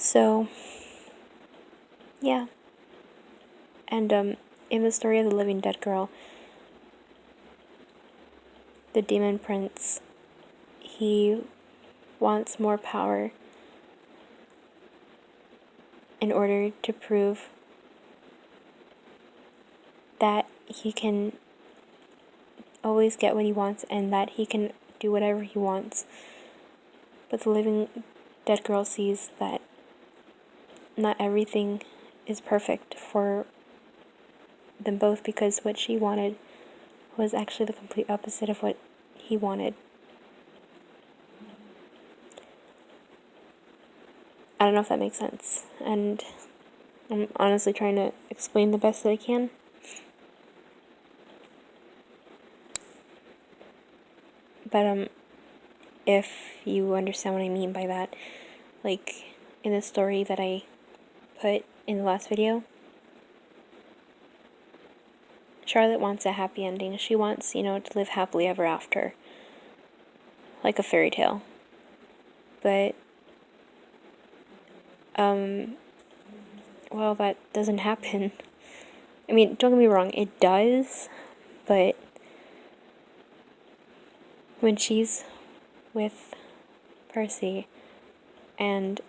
So, yeah. And, in the story of the living dead girl, the demon prince, he wants more power in order to prove that he can always get what he wants and that he can do whatever he wants. But the living dead girl sees that not everything is perfect for them both, because what she wanted was actually the complete opposite of what he wanted. I don't know if that makes sense, and I'm honestly trying to explain the best that I can. But if you understand what I mean by that, like in the story that I put in the last video, Charlotte wants a happy ending. She wants, to live happily ever after, like a fairy tale. But well, that doesn't happen. I mean, don't get me wrong, it does, but when she's with Percy and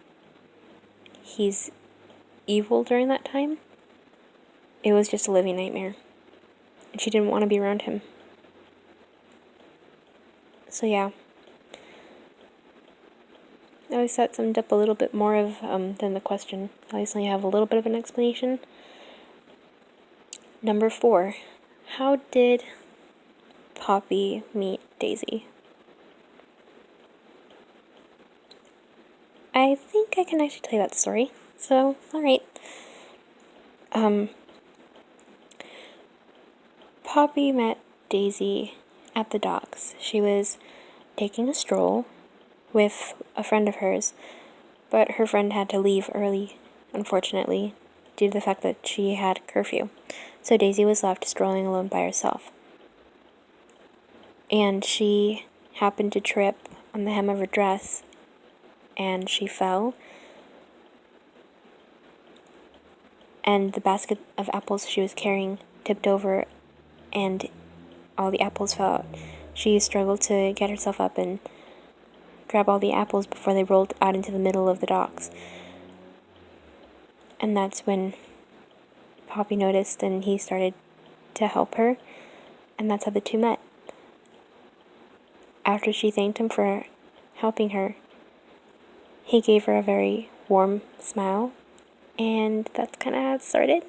he's evil during that time, it was just a living nightmare. And she didn't want to be around him. So yeah. At least that summed up a little bit more of than the question. At least I have a little bit of an explanation. Number 4. How did Poppy meet Daisy? I think I can actually tell you that story. So, alright. Poppy met Daisy at the docks. She was taking a stroll with a friend of hers, but her friend had to leave early, unfortunately, due to the fact that she had curfew. So Daisy was left strolling alone by herself. And she happened to trip on the hem of her dress, and she fell. And the basket of apples she was carrying tipped over, and all the apples fell out. She struggled to get herself up and grab all the apples before they rolled out into the middle of the docks. And that's when Poppy noticed, and he started to help her, and that's how the two met. After she thanked him for helping her, he gave her a very warm smile, and that's kind of how it started.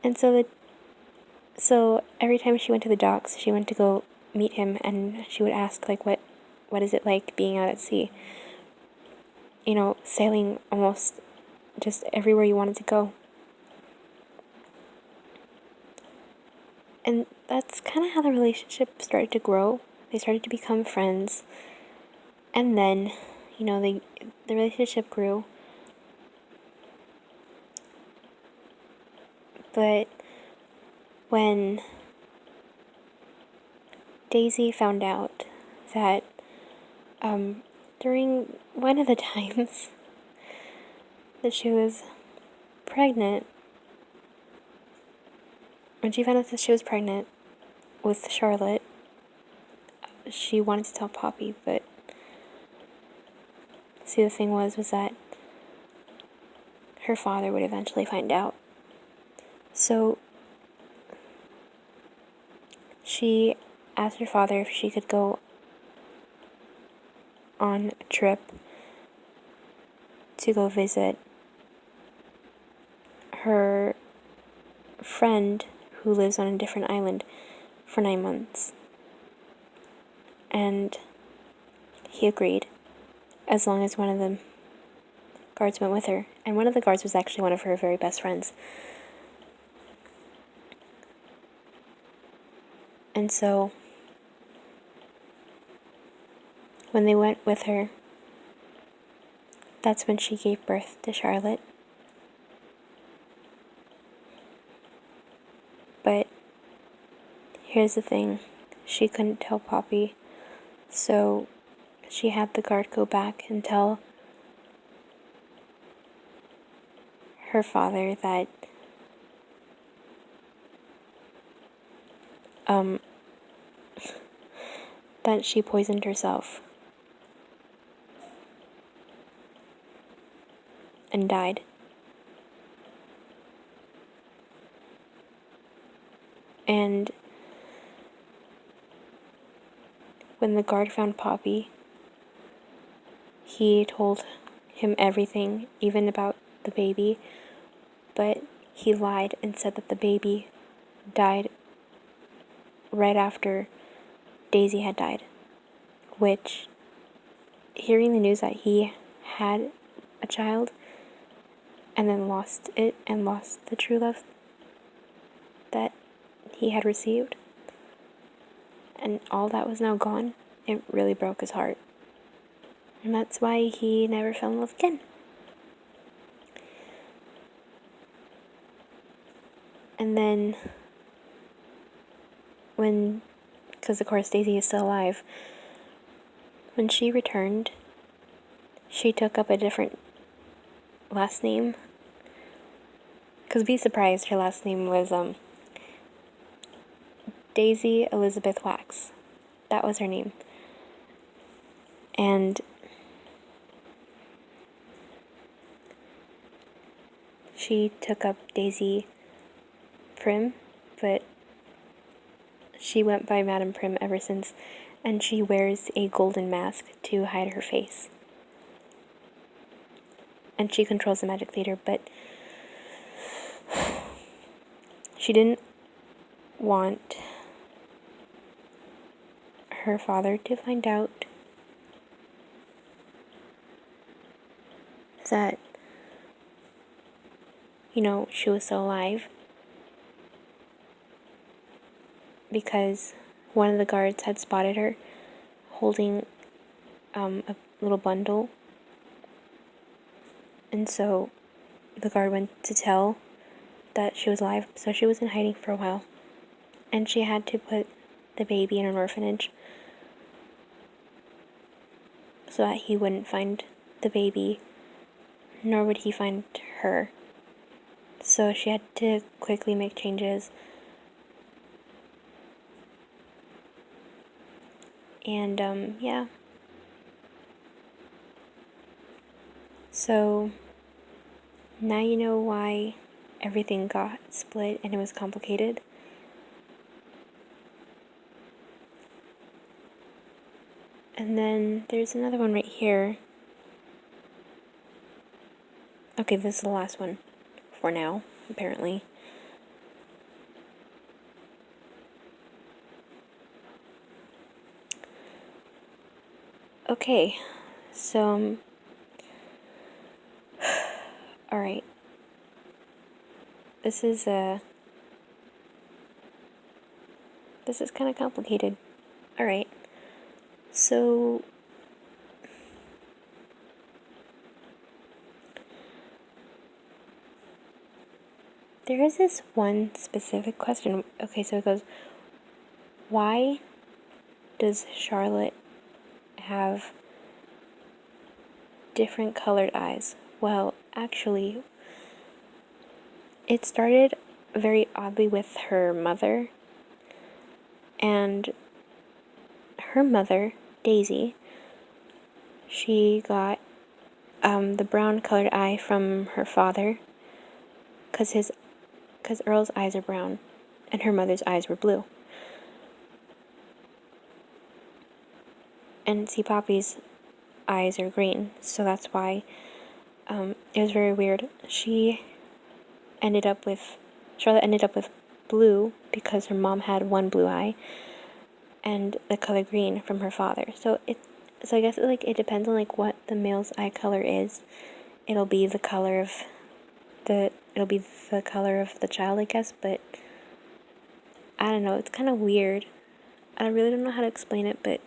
And so every time she went to the docks, she went to go meet him, and she would ask, like, what is it like being out at sea? Sailing almost just everywhere you wanted to go. And that's kind of how the relationship started to grow. They started to become friends. And then, the relationship grew. But when Daisy found out that during one of the times that she was pregnant, when she found out that she was pregnant with Charlotte, she wanted to tell Poppy, but see, the thing was that her father would eventually find out. So she asked her father if she could go on a trip to go visit her friend who lives on a different island for 9 months. And he agreed, as long as one of the guards went with her. And one of the guards was actually one of her very best friends. And so when they went with her, that's when she gave birth to Charlotte. But here's the thing, she couldn't tell Poppy, so she had the guard go back and tell her father that that she poisoned herself and died. And when the guard found Poppy, he told him everything, even about the baby, but he lied and said that the baby died right after Daisy had died, which, hearing the news that he had a child and then lost it and lost the true love that he had received, and all that was now gone, it really broke his heart. And that's why he never fell in love again. And then because of course Daisy is still alive, when she returned, she took up a different last name. Because be surprised, her last name was Daisy Elizabeth Wax. That was her name. And she took up Daisy Prim, but she went by Madame Prim ever since, and she wears a golden mask to hide her face. And she controls the magic theater, but she didn't want her father to find out that, she was still alive, because one of the guards had spotted her holding a little bundle. And so the guard went to tell that she was alive, so she was in hiding for a while. And she had to put the baby in an orphanage so that he wouldn't find the baby, nor would he find her. So she had to quickly make changes. And, yeah. So now you know why everything got split and it was complicated. And then there's another one right here. Okay, this is the last one for now, apparently. Okay, so, alright. This is kind of complicated. Alright, so there is this one specific question. Okay, so it goes, why does Charlotte have different colored eyes? Well, actually, it started very oddly with her mother. And her mother, Daisy, she got the brown colored eye from her father, because Earl's eyes are brown and her mother's eyes were blue. And see, Poppy's eyes are green, so that's why it was very weird. Charlotte ended up with blue because her mom had one blue eye, and the color green from her father. So I guess it depends on what the male's eye color is. It'll be the color of the child, I guess, but I don't know, it's kind of weird. I really don't know how to explain it, but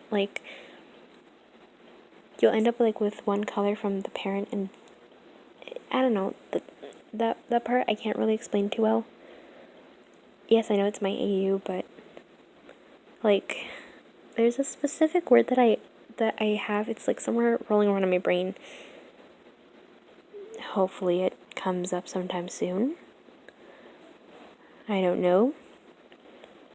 you'll end up with one color from the parent, and I don't know, that part I can't really explain too well. Yes, I know it's my AU, but there's a specific word that I have. It's somewhere rolling around in my brain. Hopefully it comes up sometime soon. I don't know.